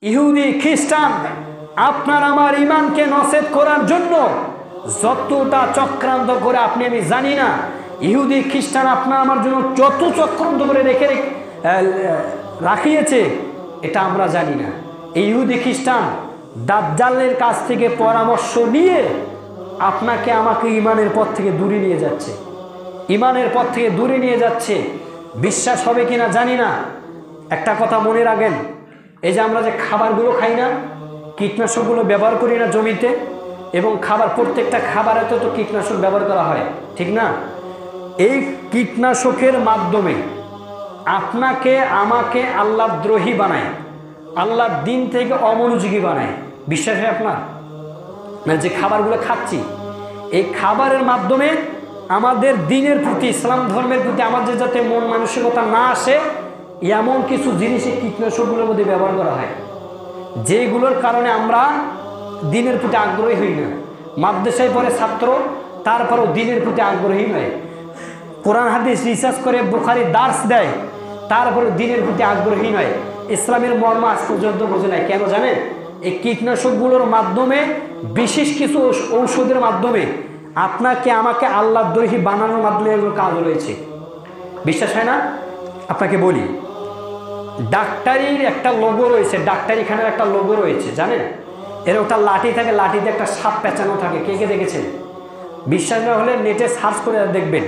ইহুদি খ্রিস্টান আপনার আমার ইমানকে নসেদ করার জন্য যতটা চক্রান্ত করে আপনি আমি জানি না। ইহুদি খ্রিস্টান আপনার আমার জন্য যত চক্রান্ত করে রাখিয়েছে এটা আমরা জানি না। এই ইহুদি খ্রিস্টান দাজ্জালের কাছ থেকে পরামর্শ নিয়ে আপনাকে আমাকে ইমানের পথ থেকে দূরে নিয়ে যাচ্ছে, ইমানের পথ থেকে দূরে নিয়ে যাচ্ছে। বিশ্বাস হবে কিনা জানি না। একটা কথা মনে রাখেন, এই যে আমরা যে খাবারগুলো খাই না, কীটনাশকগুলো ব্যবহার করি না জমিতে, এবং খাবার প্রত্যেকটা খাবারে তো কীটনাশক ব্যবহার করা হয়, ঠিক না? এই কীটনাশকের মাধ্যমে আপনাকে আমাকে আল্লাহদ্রোহী বানায়, আল্লাহর দিন থেকে অমনোযোগী বানায়। বিশ্বাস হয় আপনার? না, যে খাবারগুলো খাচ্ছি এই খাবারের মাধ্যমে আমাদের দিনের প্রতি, ইসলাম ধর্মের প্রতি আমাদের যাতে মন মানসিকতা না আসে, এমন কিছু জিনিসে কীটনাশকগুলোর মধ্যে ব্যবহার করা হয় যেগুলোর কারণে আমরা দিনের প্রতি আগ্রহী হই না। মাদ্রাসায় পড়ে ছাত্র, তারপরেও দিনের প্রতি আগ্রহী নয়। কোরআন হাদিস রিসার্চ করে বুখারী দার্স দেয়, তারপরেও দিনের প্রতি আগ্রহী নয়। ইসলামের মর্ম আজ পর্যন্ত বোঝে নাই। কেন জানেন? এই কীটনাশকগুলোর মাধ্যমে, বিশেষ কিছু ঔষধের মাধ্যমে আপনাকে আমাকে আল্লাহদ্রোহী বানানোর মাধ্যমে এগুলো কাজ রয়েছে। বিশ্বাস হয় না? আপনাকে বলি, ডাক্তারির একটা লোগো রয়েছে, ডাক্তারিখানার একটা লোগো রয়েছে, জানেন? এর একটা লাঠি থাকে, লাঠিতে একটা সাপ পেঁচানো থাকে। কে কে দেখেছেন? বিশ্বাস না হলে নেটে সার্চ করে দেখবেন।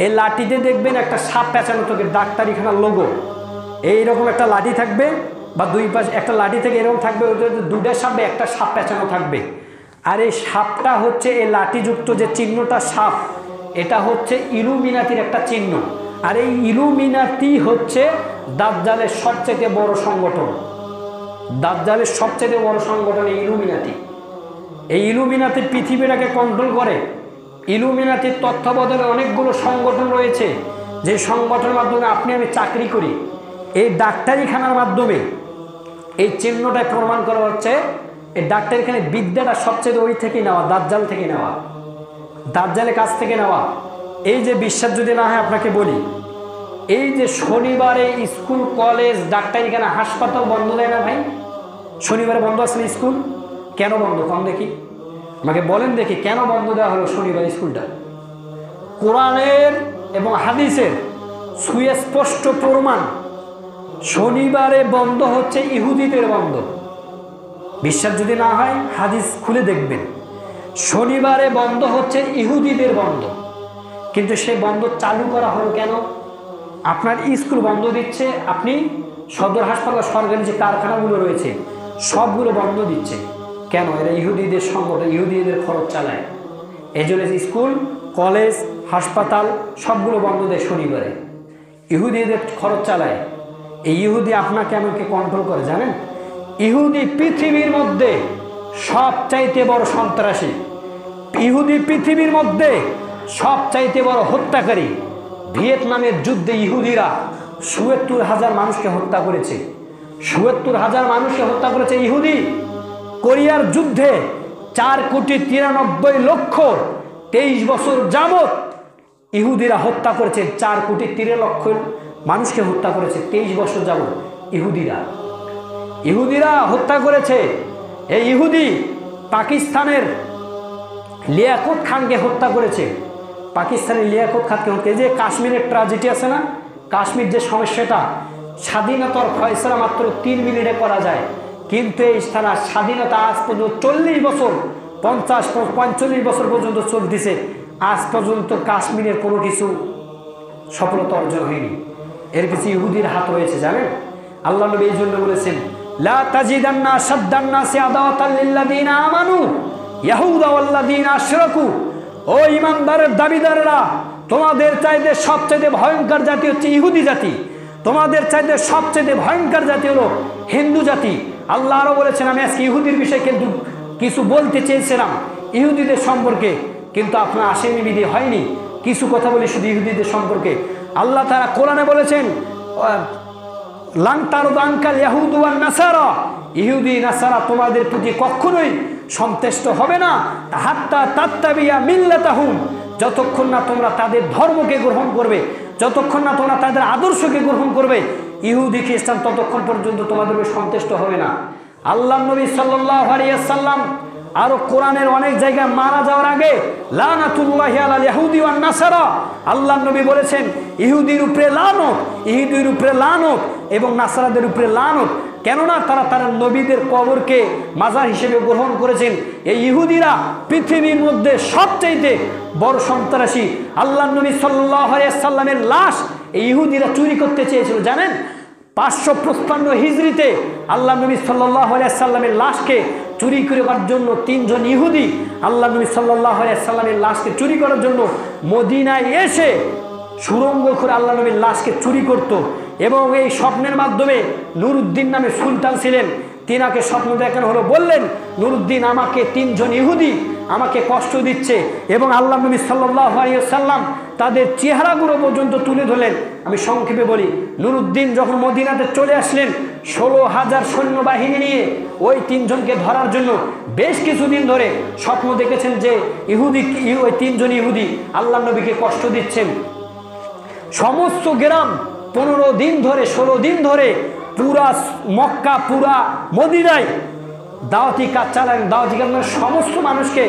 এই লাঠিতে দেখবেন একটা সাপ পেঁচানো থাকে, ডাক্তারিখানার লোগো। এইরকম একটা লাঠি থাকবে, বা দুই পাশে একটা লাঠি থেকে এরকম থাকবে, দুইটা সাপে একটা সাপ পেঁচানো থাকবে। আর এই সাপটা হচ্ছে, এই লাঠিযুক্ত যে চিহ্নটা সাপ, এটা হচ্ছে ইলুমিনাতির একটা চিহ্ন। আর এই ইলুমিনাতি হচ্ছে দাজ্জালের সবচেয়ে বড় সংগঠন। দাজ্জালের সবচেয়ে বড় সংগঠন এই ইলুমিনাতি। এই ইলুমিনাতি পৃথিবীটাকে কন্ট্রোল করে। ইলুমিনাতির তত্ত্বাবধানে অনেকগুলো সংগঠন রয়েছে, যে সংগঠনের মাধ্যমে আপনি আমি চাকরি করি। এই ডাক্তারিখানার মাধ্যমে এই চিহ্নটায় প্রমাণ করা হচ্ছে এই ডাক্তারিখানার বিদ্যাটা সবচেয়ে ওই থেকে নেওয়া, দাজ্জাল থেকে নেওয়া, দাজ্জালের কাছ থেকে নেওয়া। এই যে বিশ্বাস যদি না হয় আপনাকে বলি, এই যে শনিবারে স্কুল, কলেজ, ডাক্তারিখানা, হাসপাতাল বন্ধ দেয় না ভাই? শনিবারে বন্ধ আছে না স্কুল? কেন বন্ধ? কম দেখি, আমাকে বলেন দেখি, কেন বন্ধ দেওয়া হলো শনিবার স্কুলটা? কোরআনের এবং হাদিসের সুস্পষ্ট প্রমাণ। শনিবারে বন্ধ হচ্ছে ইহুদিদের বন্ধ। বিশ্বাস যদি না হয় হাদিস খুলে দেখবেন। শনিবারে বন্ধ হচ্ছে ইহুদিদের বন্ধ। কিন্তু সেই বন্ধ চালু করা হলো কেন? আপনার স্কুল বন্ধ দিচ্ছে, আপনি সদর হাসপাতাল, সরকারি যে কারখানাগুলো রয়েছে সবগুলো বন্ধ দিচ্ছে। কেন? এরা ইহুদিদের সংগঠন, ইহুদিদের খরচ চালায়। এই জন্য স্কুল, কলেজ, হাসপাতাল সবগুলো বন্ধ দেয় শনিবারে, ইহুদিদের খরচ চালায়। এই ইহুদি আপনাকে আমাকে কন্ট্রোল করে, জানেন? ইহুদি পৃথিবীর মধ্যে সবচাইতে বড় সন্ত্রাসী, ইহুদি পৃথিবীর মধ্যে সবচাইতে বড় হত্যাকারী। ভিয়েতনামের যুদ্ধে ইহুদিরা ৭৭,০০০ মানুষকে হত্যা করেছে। ৭৭,০০০ মানুষকে হত্যা করেছে ইহুদি। কোরিয়ার যুদ্ধে ৪,৯৩,০০,০০০ 23 বছর যাবৎ ইহুদিরা হত্যা করেছে। ৪,৩০,০০,০০০ মানুষকে হত্যা করেছে 23 বছর যাবৎ ইহুদিরা হত্যা করেছে। এই ইহুদি পাকিস্তানের লিয়াকত খানকে হত্যা করেছে। পাকিস্তানের লিয়াকত খানকে হত্যা, যে কাশ্মীরের ট্র্যাজেডি আছে না, কাশ্মীর যে সমস্যাটা, স্বাধীনতার ফয়সালা মাত্র 3 মিনিটে করা যায়, কিন্তু এই স্থানে স্বাধীনতা আজ পর্যন্ত 40 বছর, 45 বছর পর্যন্ত চলতেছে। আজ পর্যন্ত কাশ্মীরের কোনো কিছু সফলতা অর্জন হয়নি। এর পিছনে ইহুদির হাত রয়েছে, জানেন? আল্লাহ নবী এই জন্য বলেছেন, লা তাজিদান্না আশাদ্দান্নাসি আদাওয়াতাল লিল্লাযিনা আমানু ইয়াহুদা ওয়াল্লাযিনা আশরাকু। ও ঈমানদারের দাবিদাররা, তোমাদের চাইতে সবচেয়ে ভয়ঙ্কর জাতি হচ্ছে ইহুদি জাতি। তোমাদের চাইতে সবচেয়ে ভয়ঙ্কর জাতি হলো হিন্দু জাতি। আল্লাহ আরও বলেছেন, আমি আজকে ইহুদির বিষয়ে কিন্তু কিছু বলতে চেয়েছিলাম ইহুদিদের সম্পর্কে, কিন্তু আপনার আসেনি বিধি হয়নি। কিছু কথা বলি শুধু ইহুদিদের সম্পর্কে। আল্লাহ তাআলা কোরআনে বলেছেন, লান তারদা আনকাল ইয়াহুদু ওয়ান নাসারা, ইহুদি নাসারা তোমাদের প্রতি কখনোই সন্তুষ্ট হবে না, হাত্তা তাত্তাবিয়া মিল্লাতাহুম, যতক্ষণ না তোমরা তাদের ধর্মকে গ্রহণ করবে, যতক্ষণ না তোমরা তাদের আদর্শকে গ্রহণ করবে, ইহুদি খ্রিস্টান ততক্ষণ পর্যন্ত তোমাদের সন্তুষ্ট হবে না। আল্লাহ নবী সাল্লাল্লাহু আলাইহি ওয়াসাল্লাম আরো কোরআনের অনেক জায়গায় মারা যাওয়ার আগে লানাতুল্লাহি আলাল ইহুদি ওয়ান নাসারা, আল্লাহ নবী বলেছেন ইহুদির উপরে লানত, ইহুদির উপরে লানত এবং নাসারাদের উপরে লানত। কেননা তারা নবীদের কবরকে মাজার হিসেবে গ্রহণ করেছেন। এই ইহুদিরা পৃথিবীর মধ্যে সবচাইতে বড় সন্ত্রাসী। আল্লাহ নবী সাল্লাল্লাহু আলাইহি ওয়াসাল্লামের লাশ এই ইহুদিরা চুরি করতে চেয়েছিল, জানেন? 555 হিজরিতে আল্লাহ নবী সাল্লাল্লাহু আলাইহি ওয়াসাল্লামের লাশকে চুরি করার জন্য 3 জন ইহুদি আল্লাহ নবী সাল্লাল্লাহু আলাইহি ওয়াসাল্লামের লাশকে চুরি করার জন্য মদিনায় এসে সুরঙ্গ করে আল্লাহ নবীর লাশকে চুরি করত। এবং এই স্বপ্নের মাধ্যমে নুরউদ্দিন নামে সুলতান ছিলেন, তিনাকে স্বপ্ন দেখানো হলো, বললেন নুরউদ্দিন আমাকে 3 জন ইহুদি আমাকে কষ্ট দিচ্ছে। এবং আল্লাহ নবী সাল্লাল্লাহু আলাইহি ওয়াসাল্লাম তাদের চেহারাগুলো পর্যন্ত তুলে ধরলেন। আমি সংক্ষেপে বলি, নুরউদ্দিন যখন মদিনাতে চলে আসলেন 16,000 সৈন্যবাহিনী নিয়ে ওই 3 জনকে ধরার জন্য, বেশ কিছুদিন ধরে স্বপ্ন দেখেছেন যে ওই 3 জন ইহুদি আল্লাহ নবীকে কষ্ট দিচ্ছেন। সমস্ত গ্রাম 15 দিন ধরে 16 দিন ধরে পুরা মক্কা পুরা মদিনায় দাওয়াতি কাজ চালালেন। দাওয়াতি কাজ মানে সমস্ত মানুষকে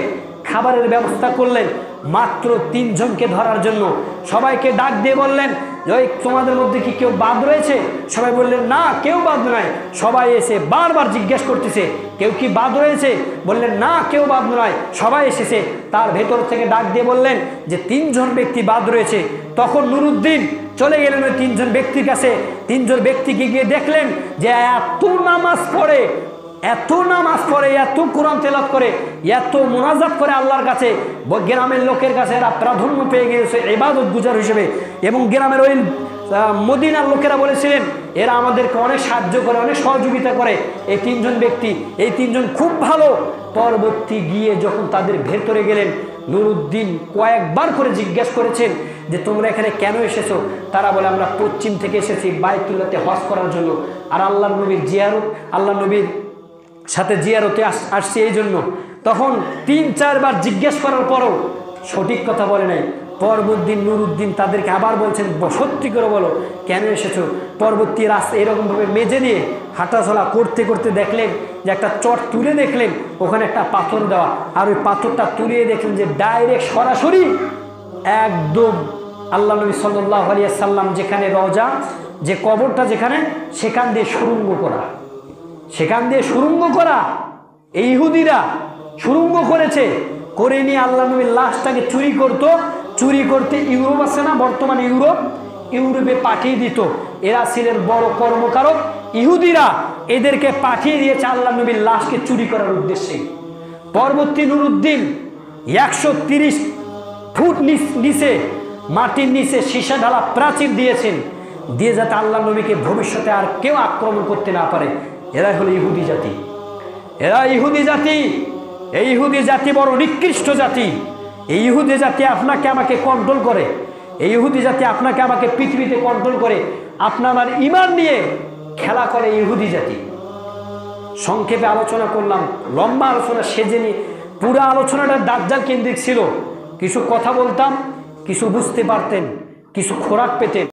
খাবারের ব্যবস্থা করলেন মাত্র 3 জনকে ধরার জন্য। সবাইকে ডাক দিয়ে বললেন যে তোমাদের মধ্যে কি কেউ বাদ রয়েছে? সবাই বললেন না, কেউ বাদ নয়। সবাই এসে বারবার জিজ্ঞেস করতেছে কেউ কি বাদ রয়েছে? বললেন না, কেউ বাদ নয়। সবাই এসেছে, তার ভেতর থেকে ডাক দিয়ে বললেন যে 3 জন ব্যক্তি বাদ রয়েছে। তখন নুরউদ্দিন চলে গেলেন ওই 3 জন ব্যক্তির কাছে। 3 জন ব্যক্তিকে গিয়ে দেখলেন যে এত নামাজ পড়ে, এত কোরআন তেলাওয়াত করে, এত মুনাজাত করে আল্লাহর কাছে, গ্রামের লোকের কাছে এরা প্রাধান্য পেয়ে গিয়েছে ইবাদত গুজার হিসেবে। এবং গ্রামের ওই মদিনার লোকেরা বলেছিলেন এরা আমাদেরকে অনেক সাহায্য করে, অনেক সহযোগিতা করে। এই 3 জন ব্যক্তি, এই 3 জন খুব ভালো। পরবর্তী গিয়ে যখন তাদের ভেতরে গেলেন, নুরউদ্দিন কয়েকবার করে জিজ্ঞেস করেছেন যে তোমরা এখানে কেন এসেছো? তারা বলে আমরা পশ্চিম থেকে এসেছি বাইতুল্লাহতে হজ করার জন্য, আর আল্লাহ নবীর জিয়ারত, আল্লাহ নবীর সাথে জিয়ারতে আসছি এই জন্য। তখন 3-4 বার জিজ্ঞেস করার পরও সঠিক কথা বলে নাই। পরবর্তী নুরউদ্দিন তাদেরকে আবার বলছেন সত্যি করে বলো কেন এসেছো? পরবর্তী রাস্তা এরকমভাবে মেজে নিয়ে হাঁটাচলা করতে করতে দেখলেন যে একটা চট তুলে দেখলেন ওখানে একটা পাথর দেওয়া, আর ওই পাথরটা তুলিয়ে দেখলেন যে ডাইরেক্ট সরাসরি একদম আল্লাহ নবী সাল্লাল্লাহু আলাইহি ওয়াসাল্লাম যেখানে রওজা, যে কবরটা যেখানে, সেখান দিয়ে সুরঙ্গ করা, সেখান দিয়ে সুরঙ্গ করা। এই ইহুদিরা সুরঙ্গ করেছে, করে নিয়ে আল্লাহ নবীর লাশটাকে চুরি করতো। চুরি করতে ইউরোপ আছে না বর্তমানে, ইউরোপে পাঠিয়ে দিত। এরা ছিলেন বড় কর্মকারক। ইহুদিরা এদেরকে পাঠিয়ে দিয়েছে আল্লাহ নবীর লাশকে চুরি করার উদ্দেশ্যে। পরবর্তী নুরউদ্দিন 130 ফুট নিচে, মাটির নিচে সীসা ঢালা প্রাচীর দিয়েছেন, দিয়ে যাতে আল্লাহ নবীকে ভবিষ্যতে আর কেউ আক্রমণ করতে না পারে। এরাই হলো ইহুদি জাতি, এরা ইহুদি জাতি। এই ইহুদি জাতি বড় নিকৃষ্ট জাতি। এই ইহুদি জাতি আপনাকে আমাকে কন্ট্রোল করে, এই ইহুদি জাতি আপনাকে আমাকে পৃথিবীতে কন্ট্রোল করে, আপনার ঈমান নিয়ে খেলা করে ইহুদি জাতি। সংক্ষেপে আলোচনা করলাম, লম্বা আলোচনা সেজে নিয়ে পুরো আলোচনাটা দাজ্জাল কেন্দ্রিক ছিল। কিছু কথা বলতাম, কিছু বুঝতে পারতেন, কিছু খোরাক পেতেন।